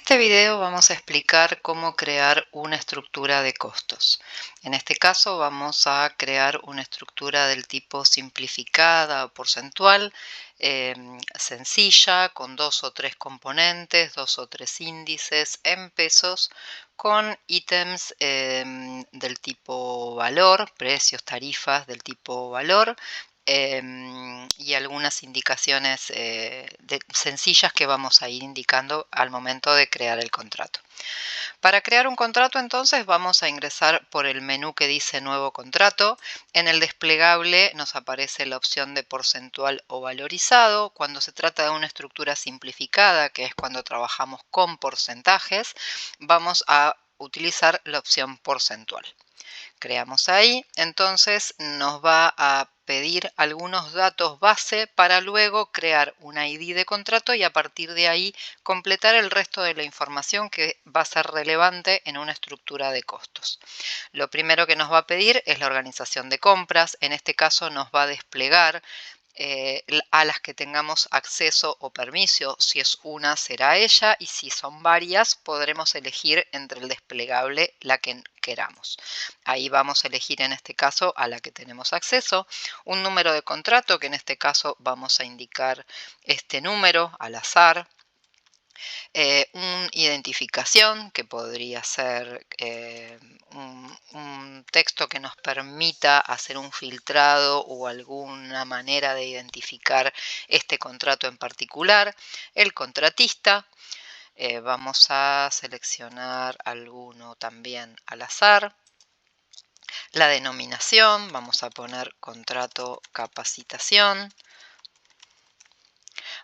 este video vamos a explicar cómo crear una estructura de costos. En este caso vamos a crear una estructura del tipo simplificada o porcentual, sencilla, con 2 o 3 componentes, 2 o 3 índices en pesos, con ítems del tipo valor, precios, tarifas del tipo valor, y algunas indicaciones sencillas que vamos a ir indicando al momento de crear el contrato. Para crear un contrato, entonces, vamos a ingresar por el menú que dice Nuevo contrato. En el desplegable nos aparece la opción de porcentual o valorizado. Cuando se trata de una estructura simplificada, que es cuando trabajamos con porcentajes, vamos a utilizar la opción porcentual. Creamos ahí, entonces nos va a pedir algunos datos base para luego crear un ID de contrato y a partir de ahí completar el resto de la información que va a ser relevante en una estructura de costos. Lo primero que nos va a pedir es la organización de compras. En este caso nos va a desplegar a las que tengamos acceso o permiso. Si es una, será ella, y si son varias, podremos elegir entre el desplegable la que queramos. Ahí vamos a elegir en este caso a la que tenemos acceso, un número de contrato, que en este caso vamos a indicar este número al azar. Una identificación que podría ser un texto que nos permita hacer un filtrado o alguna manera de identificar este contrato en particular. El contratista, vamos a seleccionar alguno también al azar. La denominación, vamos a poner contrato capacitación.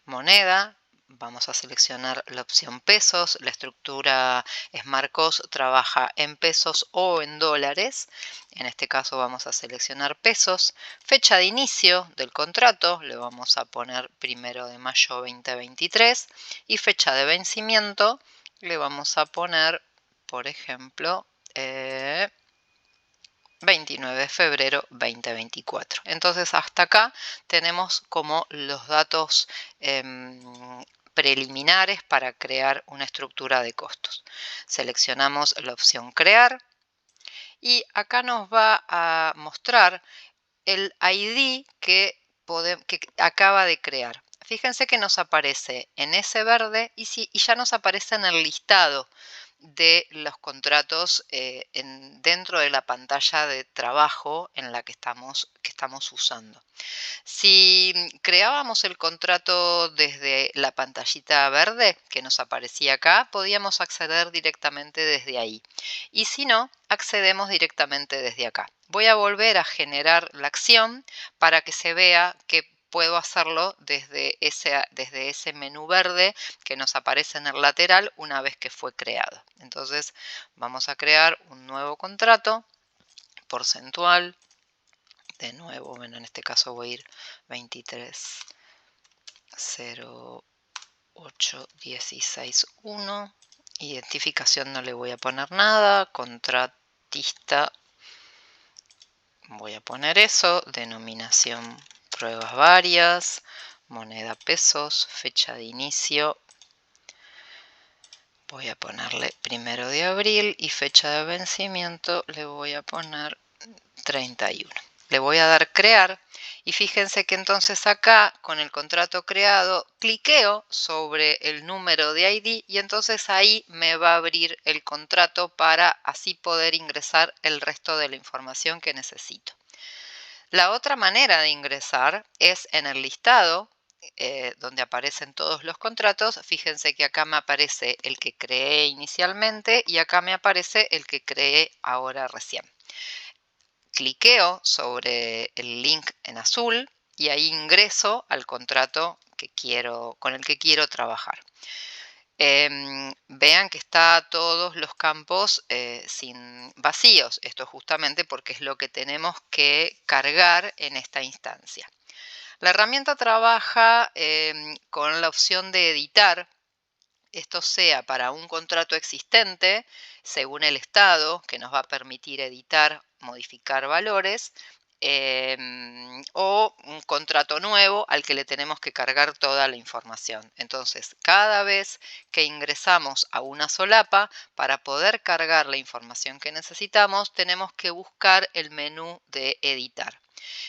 Moneda, vamos a seleccionar la opción pesos. La estructura Smart Cost trabaja en pesos o en dólares. En este caso vamos a seleccionar pesos. Fecha de inicio del contrato, le vamos a poner 1 de mayo 2023. Y fecha de vencimiento, le vamos a poner, por ejemplo, 29 de febrero 2024. Entonces hasta acá tenemos como los datos preliminares para crear una estructura de costos. Seleccionamos la opción crear y acá nos va a mostrar el ID que acaba de crear. Fíjense que nos aparece en ese verde y ya nos aparece en el listado de los contratos dentro de la pantalla de trabajo en la que estamos usando. Si creábamos el contrato desde la pantallita verde que nos aparecía acá, podíamos acceder directamente desde ahí. Y si no, accedemos directamente desde acá. Voy a volver a generar la acción para que se vea que puedo hacerlo desde ese menú verde que nos aparece en el lateral una vez que fue creado. Entonces vamos a crear un nuevo contrato porcentual. De nuevo, bueno, en este caso voy a ir 23 08 16 1. Identificación no le voy a poner nada. Contratista, voy a poner eso. Denominación pruebas varias. Moneda pesos. Fecha de inicio, voy a ponerle 1 de abril y fecha de vencimiento le voy a poner 31. Le voy a dar crear y fíjense que entonces acá con el contrato creado cliqueo sobre el número de ID y entonces ahí me va a abrir el contrato para así poder ingresar el resto de la información que necesito. La otra manera de ingresar es en el listado donde aparecen todos los contratos. Fíjense que acá me aparece el que creé inicialmente y acá me aparece el que creé ahora recién. Cliqueo sobre el link en azul y ahí ingreso al contrato con el que quiero trabajar. Vean que está todos los campos sin vacíos. Esto justamente porque es lo que tenemos que cargar en esta instancia. La herramienta trabaja con la opción de editar. Esto sea para un contrato existente, según el estado, que nos va a permitir editar, modificar valores, o un contrato nuevo al que le tenemos que cargar toda la información. Entonces, cada vez que ingresamos a una solapa, para poder cargar la información que necesitamos, tenemos que buscar el menú de editar.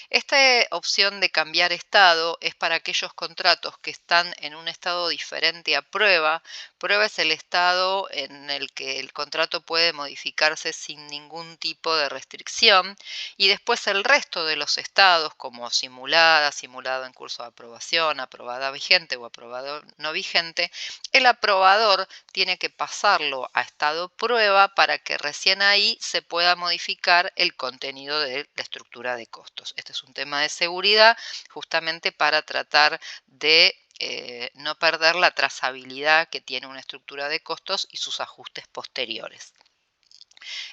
Esta opción de cambiar estado es para aquellos contratos que están en un estado diferente a prueba. Prueba es el estado en el que el contrato puede modificarse sin ningún tipo de restricción, y después el resto de los estados, como simulada, simulado en curso de aprobación, aprobada vigente o aprobado no vigente, el aprobador tiene que pasarlo a estado prueba para que recién ahí se pueda modificar el contenido de la estructura de costos. Este es un tema de seguridad, justamente para tratar de no perder la trazabilidad que tiene una estructura de costos y sus ajustes posteriores.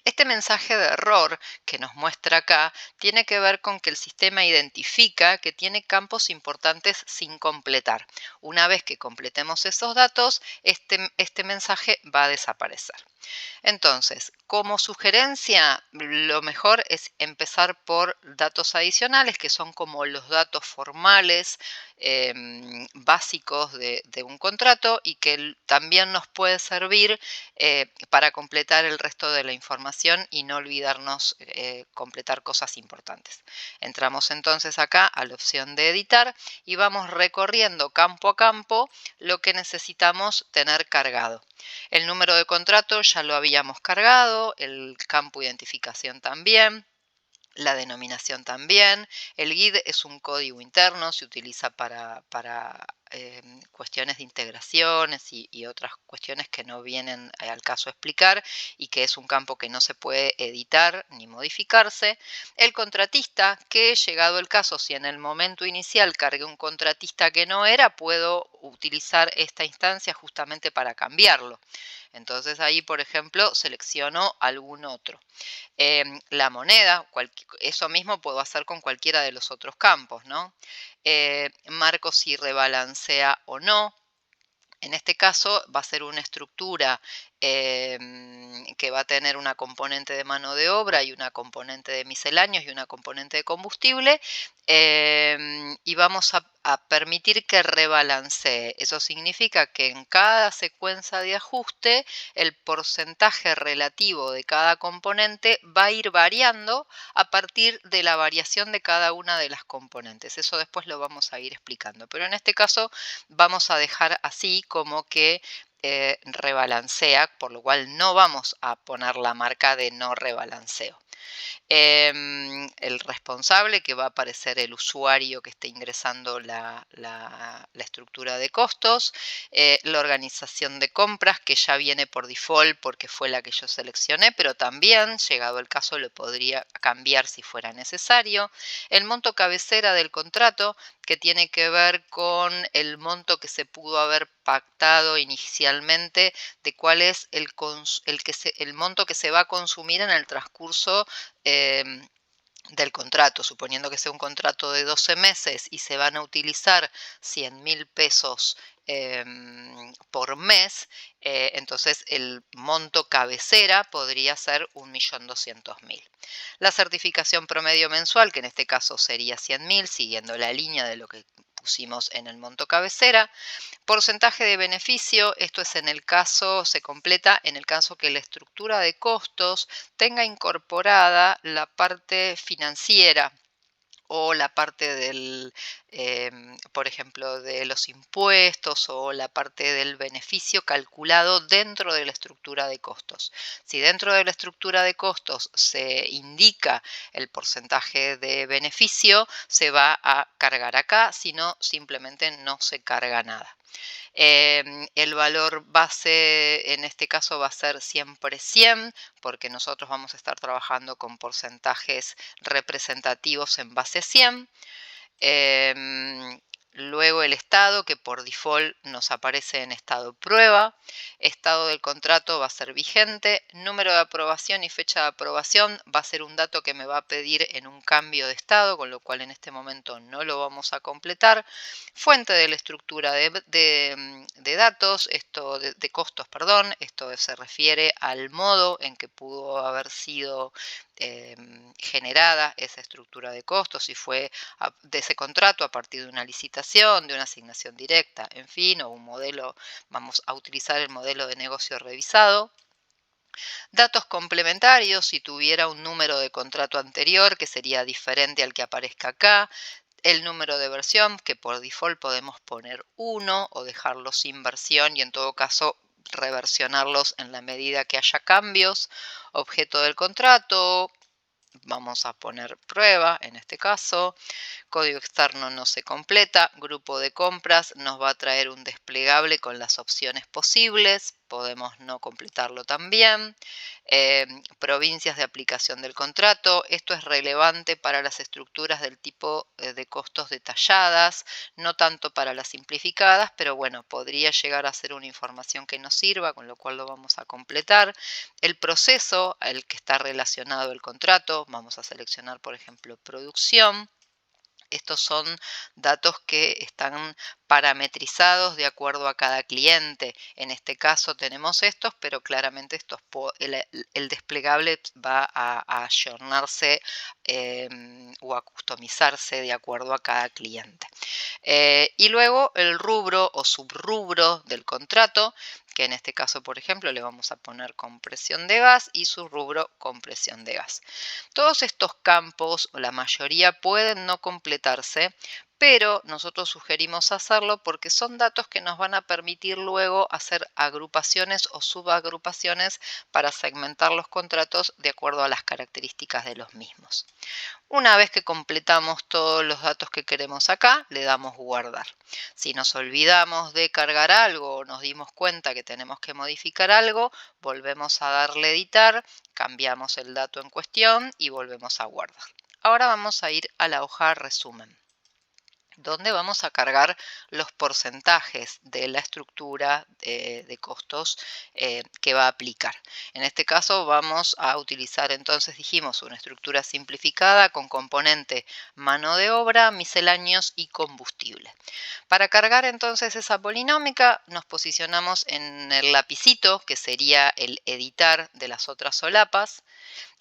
Este mensaje de error que nos muestra acá tiene que ver con que el sistema identifica que tiene campos importantes sin completar. Una vez que completemos esos datos, este mensaje va a desaparecer. Entonces, como sugerencia, lo mejor es empezar por datos adicionales, que son como los datos formales básicos de un contrato, y que también nos puede servir para completar el resto de la información y no olvidarnos completar cosas importantes. Entramos entonces acá a la opción de editar y vamos recorriendo campo a campo lo que necesitamos tener cargado. El número de contrato ya lo habíamos cargado, el campo identificación también, la denominación también. El GUID es un código interno, se utiliza para cuestiones de integraciones y otras cuestiones que no vienen al caso explicar, y que es un campo que no se puede editar ni modificarse. El contratista, que llegado el caso, si en el momento inicial cargué un contratista que no era, puedo utilizar esta instancia justamente para cambiarlo. Entonces ahí, por ejemplo, selecciono algún otro. La moneda, eso mismo puedo hacer con cualquiera de los otros campos, ¿no? Marco si rebalancea o no. En este caso va a ser una estructura que va a tener una componente de mano de obra y una componente de misceláneos y una componente de combustible, y vamos a permitir que rebalancee. Eso significa que en cada secuencia de ajuste el porcentaje relativo de cada componente va a ir variando a partir de la variación de cada una de las componentes. Eso después lo vamos a ir explicando, pero en este caso vamos a dejar así como que rebalancea, por lo cual no vamos a poner la marca de no rebalanceo. El responsable, que va a aparecer el usuario que esté ingresando la estructura de costos, la organización de compras, que ya viene por default porque fue la que yo seleccioné, pero también, llegado el caso, lo podría cambiar si fuera necesario. El monto cabecera del contrato, que tiene que ver con el monto que se pudo haber pactado inicialmente, de cuál es el monto que se va a consumir en el transcurso del contrato. Suponiendo que sea un contrato de 12 meses y se van a utilizar 100.000 pesos por mes, entonces el monto cabecera podría ser 1.200.000. La certificación promedio mensual, que en este caso sería 100.000, siguiendo la línea de lo que pusimos en el monto cabecera. Porcentaje de beneficio, esto es en el caso, se completa en el caso que la estructura de costos tenga incorporada la parte financiera o la parte del, por ejemplo, de los impuestos, o la parte del beneficio calculado dentro de la estructura de costos. Si dentro de la estructura de costos se indica el porcentaje de beneficio, se va a cargar acá, si no, simplemente no se carga nada. El valor base en este caso va a ser siempre 100, porque nosotros vamos a estar trabajando con porcentajes representativos en base 100. Luego el estado, que por default nos aparece en estado prueba. Estado del contrato va a ser vigente. Número de aprobación y fecha de aprobación va a ser un dato que me va a pedir en un cambio de estado, con lo cual en este momento no lo vamos a completar. Fuente de la estructura de datos, de costos, perdón. Esto se refiere al modo en que pudo haber sido generada esa estructura de costos, si fue de ese contrato a partir de una licitación, de una asignación directa, en fin, o un modelo, vamos a utilizar el modelo de negocio revisado. Datos complementarios, si tuviera un número de contrato anterior que sería diferente al que aparezca acá. El número de versión, que por default podemos poner 1 o dejarlo sin versión y en todo caso reversionarlos en la medida que haya cambios. Objeto del contrato, vamos a poner prueba en este caso. Código externo no se completa. Grupo de compras nos va a traer un desplegable con las opciones posibles. Podemos no completarlo también. Provincias de aplicación del contrato. Esto es relevante para las estructuras del tipo de costos detalladas, no tanto para las simplificadas, pero bueno, podría llegar a ser una información que nos sirva, con lo cual lo vamos a completar. El proceso al que está relacionado el contrato, vamos a seleccionar por ejemplo producción. Estos son datos que están parametrizados de acuerdo a cada cliente. En este caso tenemos estos, pero claramente el desplegable va a ayornarse o a customizarse de acuerdo a cada cliente. Y luego el rubro o subrubro del contrato, que en este caso, por ejemplo, le vamos a poner compresión de gas y su rubro compresión de gas. Todos estos campos, o la mayoría, pueden no completarse, pero nosotros sugerimos hacerlo porque son datos que nos van a permitir luego hacer agrupaciones o subagrupaciones para segmentar los contratos de acuerdo a las características de los mismos. Una vez que completamos todos los datos que queremos acá, le damos guardar. Si nos olvidamos de cargar algo o nos dimos cuenta que tenemos que modificar algo, volvemos a darle editar, cambiamos el dato en cuestión y volvemos a guardar. Ahora vamos a ir a la hoja resumen, donde vamos a cargar los porcentajes de la estructura de costos que va a aplicar. En este caso vamos a utilizar, entonces dijimos, una estructura simplificada con componente mano de obra, misceláneos y combustible. Para cargar entonces esa polinómica nos posicionamos en el lapicito, que sería el editar de las otras solapas.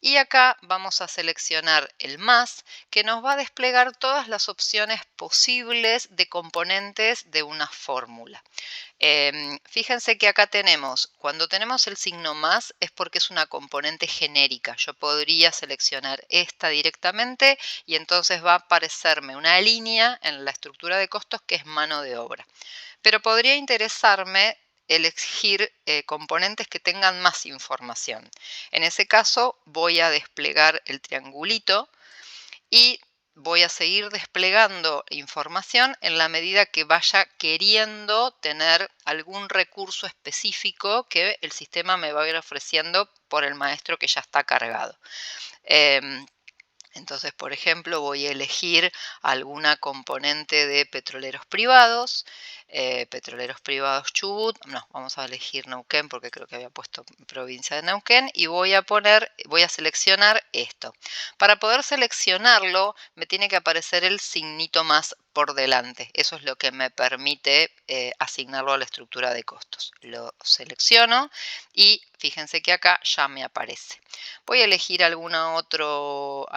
Y acá vamos a seleccionar el más, que nos va a desplegar todas las opciones posibles de componentes de una fórmula. Fíjense que acá tenemos, cuando tenemos el signo más, es porque es una componente genérica. Yo podría seleccionar esta directamente y entonces va a aparecerme una línea en la estructura de costos que es mano de obra. Pero podría interesarme elegir componentes que tengan más información. En ese caso voy a desplegar el triangulito y voy a seguir desplegando información en la medida que vaya queriendo tener algún recurso específico que el sistema me va a ir ofreciendo por el maestro que ya está cargado. Entonces, por ejemplo, voy a elegir alguna componente de petroleros privados Chubut, no, vamos a elegir Neuquén porque creo que había puesto provincia de Neuquén y voy a seleccionar esto. Para poder seleccionarlo me tiene que aparecer el signito más por delante. Eso es lo que me permite asignarlo a la estructura de costos. Lo selecciono y fíjense que acá ya me aparece. Voy a elegir algún otro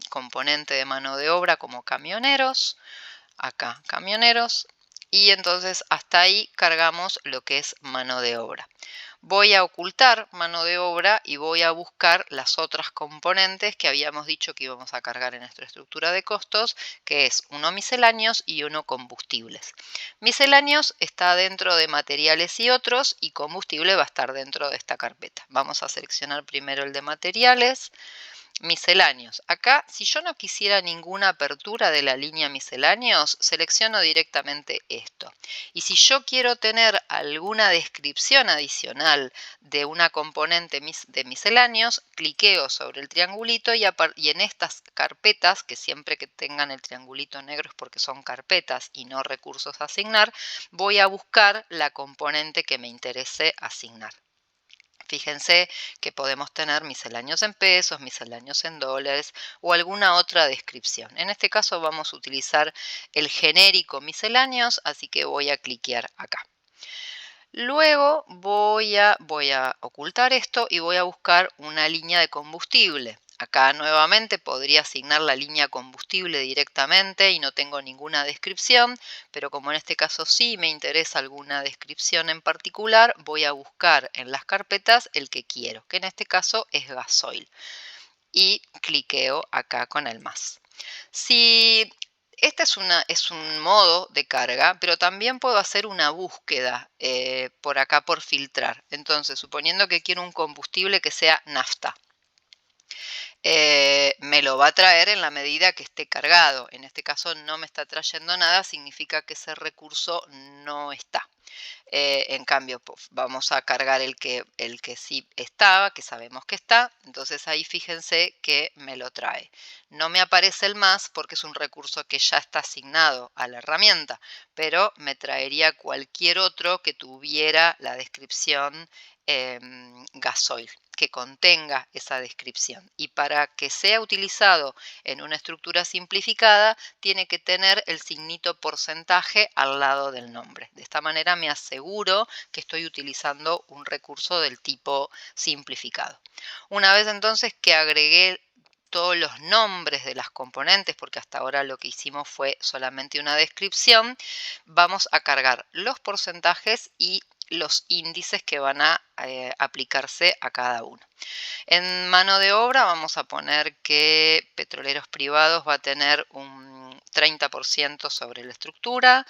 componente de mano de obra como camioneros. Acá, camioneros. Y entonces hasta ahí cargamos lo que es mano de obra. Voy a ocultar mano de obra y voy a buscar las otras componentes que habíamos dicho que íbamos a cargar en nuestra estructura de costos, que es uno misceláneos y uno combustibles. Misceláneos está dentro de materiales y otros y combustible va a estar dentro de esta carpeta. Vamos a seleccionar primero el de materiales. Misceláneos. Acá, si yo no quisiera ninguna apertura de la línea misceláneos, selecciono directamente esto. Y si yo quiero tener alguna descripción adicional de una componente de misceláneos, cliqueo sobre el triangulito y en estas carpetas, que siempre que tengan el triangulito negro es porque son carpetas y no recursos a asignar, voy a buscar la componente que me interese asignar. Fíjense que podemos tener misceláneos en pesos, misceláneos en dólares o alguna otra descripción. En este caso vamos a utilizar el genérico misceláneos, así que voy a cliquear acá. Luego voy a ocultar esto y voy a buscar una línea de combustible. Acá nuevamente podría asignar la línea combustible directamente y no tengo ninguna descripción, pero como en este caso sí me interesa alguna descripción en particular, voy a buscar en las carpetas el que quiero, que en este caso es gasoil. Y cliqueo acá con el más. Si este es un modo de carga, pero también puedo hacer una búsqueda por acá por filtrar. Entonces, suponiendo que quiero un combustible que sea nafta, me lo va a traer en la medida que esté cargado. En este caso no me está trayendo nada, significa que ese recurso no está. En cambio, vamos a cargar el que sí estaba, que sabemos que está. Entonces ahí fíjense que me lo trae. No me aparece el más porque es un recurso que ya está asignado a la herramienta, pero me traería cualquier otro que tuviera la descripción gasoil, que contenga esa descripción. Y para que sea utilizado en una estructura simplificada, tiene que tener el signito porcentaje al lado del nombre. De esta manera me aseguro que estoy utilizando un recurso del tipo simplificado. Una vez entonces que agregué todos los nombres de las componentes, porque hasta ahora lo que hicimos fue solamente una descripción, vamos a cargar los porcentajes y los índices que van a aplicarse a cada uno. En mano de obra vamos a poner que Petroleros Privados va a tener un 30% sobre la estructura,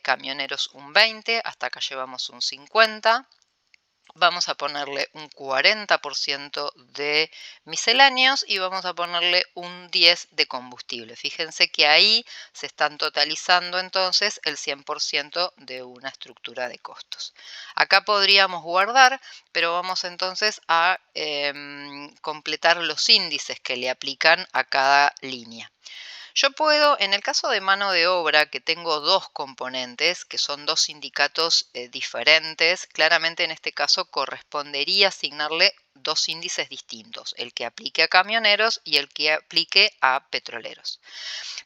camioneros un 20%, hasta acá llevamos un 50%. Vamos a ponerle un 40% de misceláneos y vamos a ponerle un 10% de combustible. Fíjense que ahí se están totalizando entonces el 100% de una estructura de costos. Acá podríamos guardar, pero vamos entonces a completar los índices que le aplican a cada línea. Yo puedo, en el caso de mano de obra, que tengo dos componentes, que son dos sindicatos diferentes, claramente en este caso correspondería asignarle dos índices distintos, el que aplique a camioneros y el que aplique a petroleros.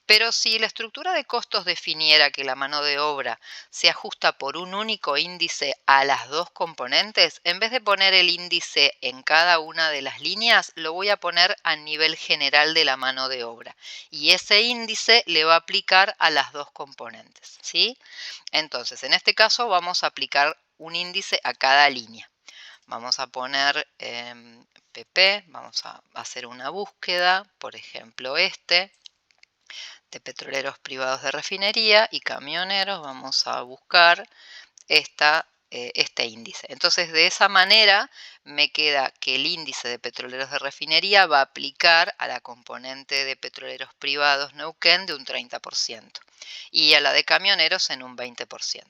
Pero si la estructura de costos definiera que la mano de obra se ajusta por un único índice a las dos componentes, en vez de poner el índice en cada una de las líneas, lo voy a poner a nivel general de la mano de obra. Y ese índice le va a aplicar a las dos componentes, ¿sí? Entonces, en este caso vamos a aplicar un índice a cada línea. Vamos a poner PP, vamos a hacer una búsqueda, por ejemplo de petroleros privados de refinería y camioneros, vamos a buscar este índice. Entonces, de esa manera me queda que el índice de petroleros de refinería va a aplicar a la componente de petroleros privados Neuquén de un 30% y a la de camioneros en un 20%.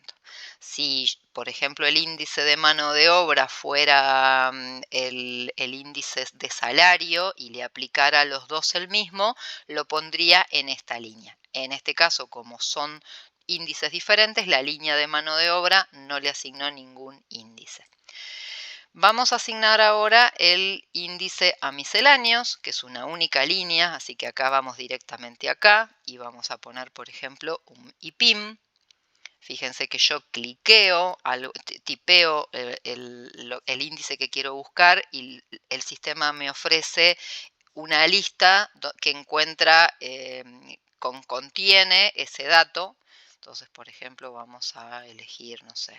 Si, por ejemplo, el índice de mano de obra fuera el índice de salario y le aplicara a los dos el mismo, lo pondría en esta línea. En este caso, como son índices diferentes, la línea de mano de obra no le asignó ningún índice. Vamos a asignar ahora el índice a misceláneos, que es una única línea, así que acá vamos directamente acá y vamos a poner, por ejemplo, un IPIM. Fíjense que yo cliqueo, tipeo el índice que quiero buscar y el sistema me ofrece una lista que encuentra, contiene ese dato. Entonces, por ejemplo, vamos a elegir, no sé,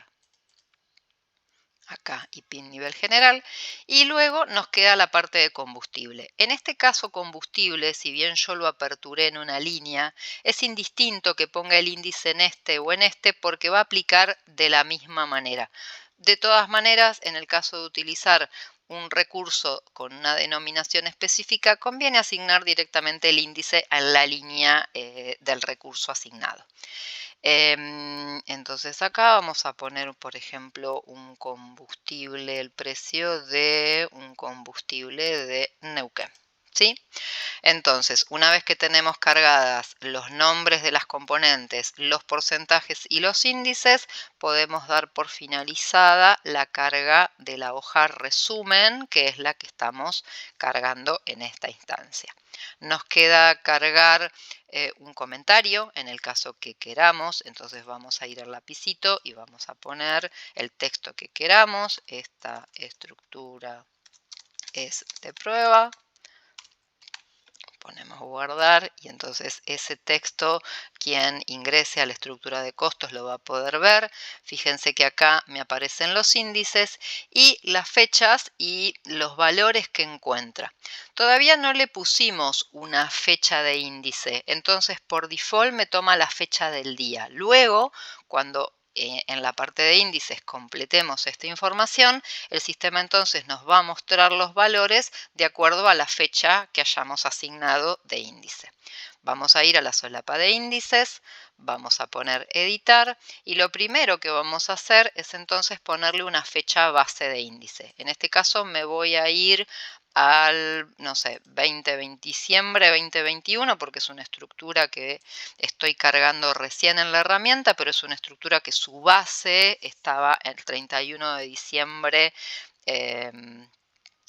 acá IPIN nivel general y luego nos queda la parte de combustible. En este caso combustible, si bien yo lo aperturé en una línea, es indistinto que ponga el índice en este o en este porque va a aplicar de la misma manera. De todas maneras, en el caso de utilizar un recurso con una denominación específica, conviene asignar directamente el índice a la línea del recurso asignado. Entonces acá vamos a poner, por ejemplo, un combustible, el precio de un combustible de Neuquén. ¿sí? Entonces, una vez que tenemos cargadas los nombres de las componentes, los porcentajes y los índices, podemos dar por finalizada la carga de la hoja resumen, que es la que estamos cargando en esta instancia. Nos queda cargar un comentario en el caso que queramos, entonces vamos a ir al lapicito y vamos a poner el texto que queramos. Esta estructura es de prueba. Ponemos guardar y entonces ese texto, quien ingrese a la estructura de costos lo va a poder ver. Fíjense que acá me aparecen los índices y las fechas y los valores que encuentra. Todavía no le pusimos una fecha de índice, entonces por default me toma la fecha del día. Luego, cuando en la parte de índices completemos esta información, el sistema entonces nos va a mostrar los valores de acuerdo a la fecha que hayamos asignado de índice. Vamos a ir a la solapa de índices, vamos a poner editar y lo primero que vamos a hacer es entonces ponerle una fecha base de índice. En este caso me voy a ir al, no sé, 20 de diciembre 2021 porque es una estructura que estoy cargando recién en la herramienta, pero es una estructura que su base estaba el 31 de diciembre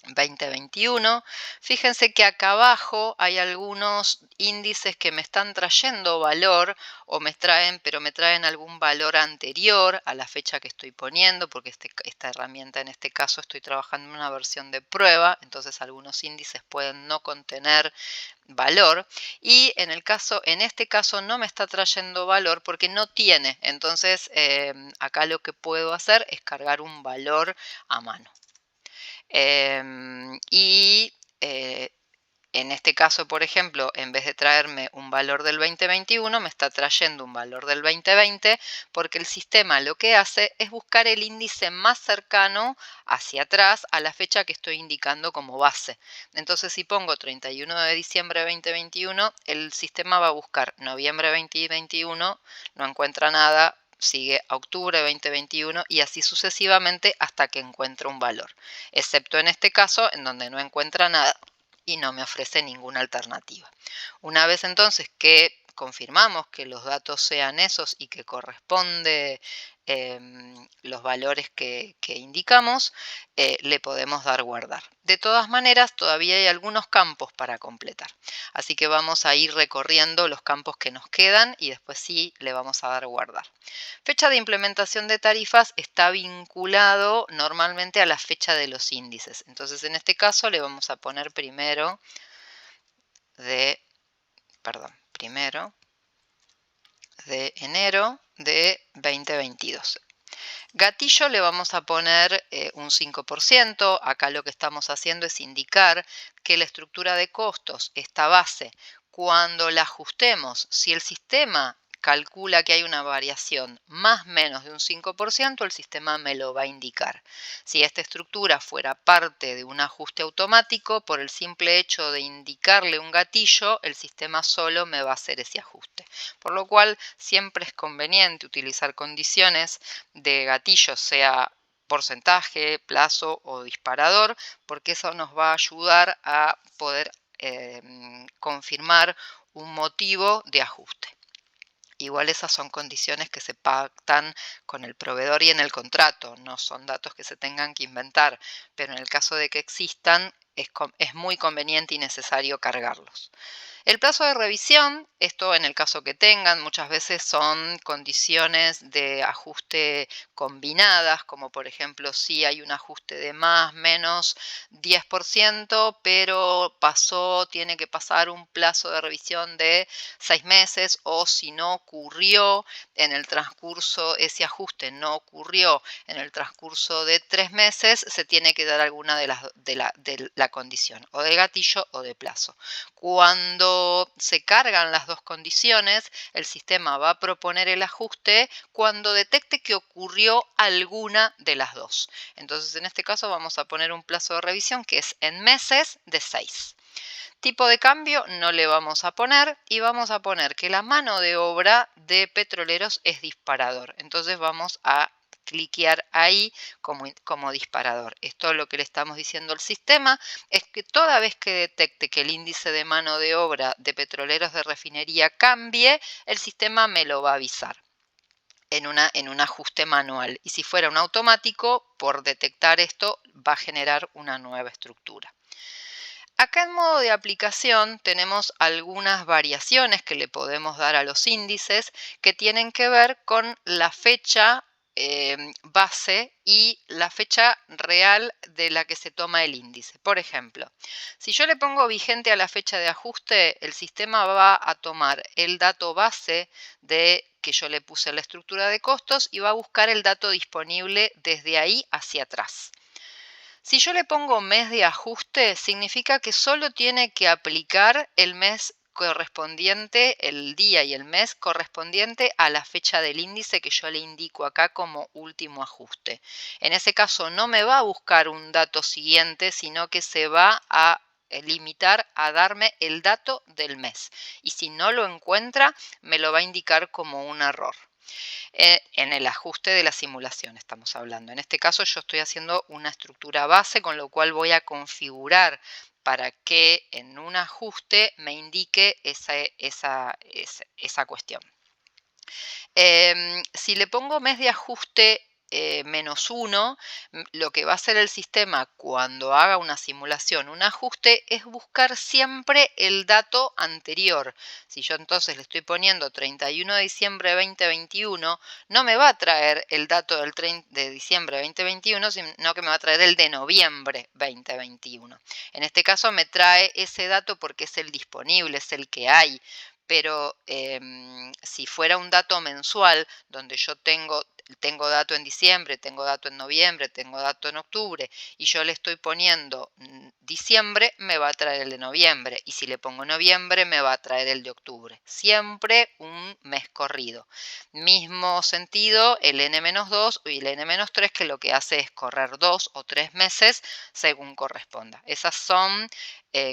2021. Fíjense que acá abajo hay algunos índices que me están trayendo valor o me traen, pero me traen algún valor anterior a la fecha que estoy poniendo, porque esta herramienta en este caso estoy trabajando en una versión de prueba, entonces algunos índices pueden no contener valor y en este caso no me está trayendo valor porque no tiene, entonces acá lo que puedo hacer es cargar un valor a mano. Y en este caso, por ejemplo, en vez de traerme un valor del 2021, me está trayendo un valor del 2020 porque el sistema lo que hace es buscar el índice más cercano hacia atrás a la fecha que estoy indicando como base. Entonces, si pongo 31 de diciembre de 2021, el sistema va a buscar noviembre 2021, no encuentra nada, sigue a octubre 2021 y así sucesivamente hasta que encuentre un valor, excepto en este caso en donde no encuentra nada y no me ofrece ninguna alternativa. Una vez entonces que confirmamos que los datos sean esos y que corresponde los valores que indicamos, le podemos dar guardar. De todas maneras, todavía hay algunos campos para completar. Así que vamos a ir recorriendo los campos que nos quedan y después sí le vamos a dar guardar. Fecha de implementación de tarifas está vinculado normalmente a la fecha de los índices. Entonces, en este caso le vamos a poner primero de enero de 2022. Gatillo le vamos a poner un 5%. Acá lo que estamos haciendo es indicar que la estructura de costos, esta base, cuando la ajustemos, si el sistema calcula que hay una variación más o menos de un 5%, el sistema me lo va a indicar. Si esta estructura fuera parte de un ajuste automático, por el simple hecho de indicarle un gatillo, el sistema solo me va a hacer ese ajuste. Por lo cual, siempre es conveniente utilizar condiciones de gatillo, sea porcentaje, plazo o disparador, porque eso nos va a ayudar a poder confirmar un motivo de ajuste. Igual esas son condiciones que se pactan con el proveedor y en el contrato, no son datos que se tengan que inventar, pero en el caso de que existan es muy conveniente y necesario cargarlos. El plazo de revisión, esto en el caso que tengan, muchas veces son condiciones de ajuste combinadas, como por ejemplo si hay un ajuste de más, menos 10%, pero tiene que pasar un plazo de revisión de 6 meses, o si no ocurrió en el transcurso, ese ajuste no ocurrió en el transcurso de 3 meses, se tiene que dar alguna de la condición, o de gatillo o de plazo. Cuando se cargan las dos condiciones, el sistema va a proponer el ajuste cuando detecte que ocurrió alguna de las dos. Entonces, en este caso vamos a poner un plazo de revisión que es en meses de 6. Tipo de cambio no le vamos a poner y vamos a poner que la mano de obra de Petroleros es disparador. Entonces vamos a cliquear ahí como disparador. Esto lo que le estamos diciendo al sistema es que toda vez que detecte que el índice de mano de obra de petroleros de refinería cambie, el sistema me lo va a avisar en un ajuste manual. Y si fuera un automático, por detectar esto, va a generar una nueva estructura. Acá en modo de aplicación tenemos algunas variaciones que le podemos dar a los índices que tienen que ver con la fecha base y la fecha real de la que se toma el índice. Por ejemplo, si yo le pongo vigente a la fecha de ajuste, el sistema va a tomar el dato base de que yo le puse en la estructura de costos y va a buscar el dato disponible desde ahí hacia atrás. Si yo le pongo mes de ajuste, significa que solo tiene que aplicar el mes correspondiente, el día y el mes correspondiente a la fecha del índice que yo le indico acá como último ajuste. En ese caso no me va a buscar un dato siguiente, sino que se va a limitar a darme el dato del mes. Y si no lo encuentra, me lo va a indicar como un error. En el ajuste de la simulación estamos hablando. En este caso yo estoy haciendo una estructura base, con lo cual voy a configurar para que en un ajuste me indique esa cuestión. Si le pongo mes de ajuste -1, lo que va a hacer el sistema cuando haga una simulación, un ajuste, es buscar siempre el dato anterior. Si yo entonces le estoy poniendo 31 de diciembre de 2021, no me va a traer el dato del 30 de diciembre de 2021, sino que me va a traer el de noviembre 2021. En este caso me trae ese dato porque es el disponible, es el que hay. Pero si fuera un dato mensual, donde yo tengo dato en diciembre, tengo dato en noviembre, tengo dato en octubre, y yo le estoy poniendo diciembre, me va a traer el de noviembre, y si le pongo noviembre, me va a traer el de octubre. Siempre un mes corrido. Mismo sentido, el N-2 y el N-3, que lo que hace es correr 2 o 3 meses según corresponda. Esas son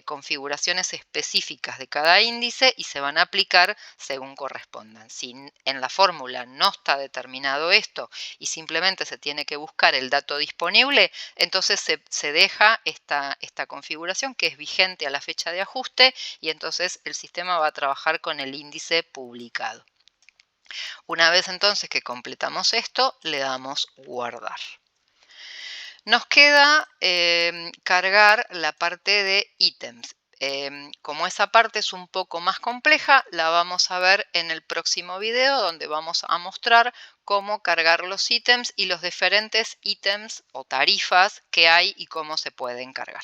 configuraciones específicas de cada índice y se van a aplicar según correspondan. Si en la fórmula no está determinado esto y simplemente se tiene que buscar el dato disponible, entonces se deja esta configuración que es vigente a la fecha de ajuste y entonces el sistema va a trabajar con el índice publicado. Una vez entonces que completamos esto, le damos guardar. Nos queda cargar la parte de ítems. Como esa parte es un poco más compleja, la vamos a ver en el próximo video, donde vamos a mostrar cómo cargar los ítems y los diferentes ítems o tarifas que hay y cómo se pueden cargar.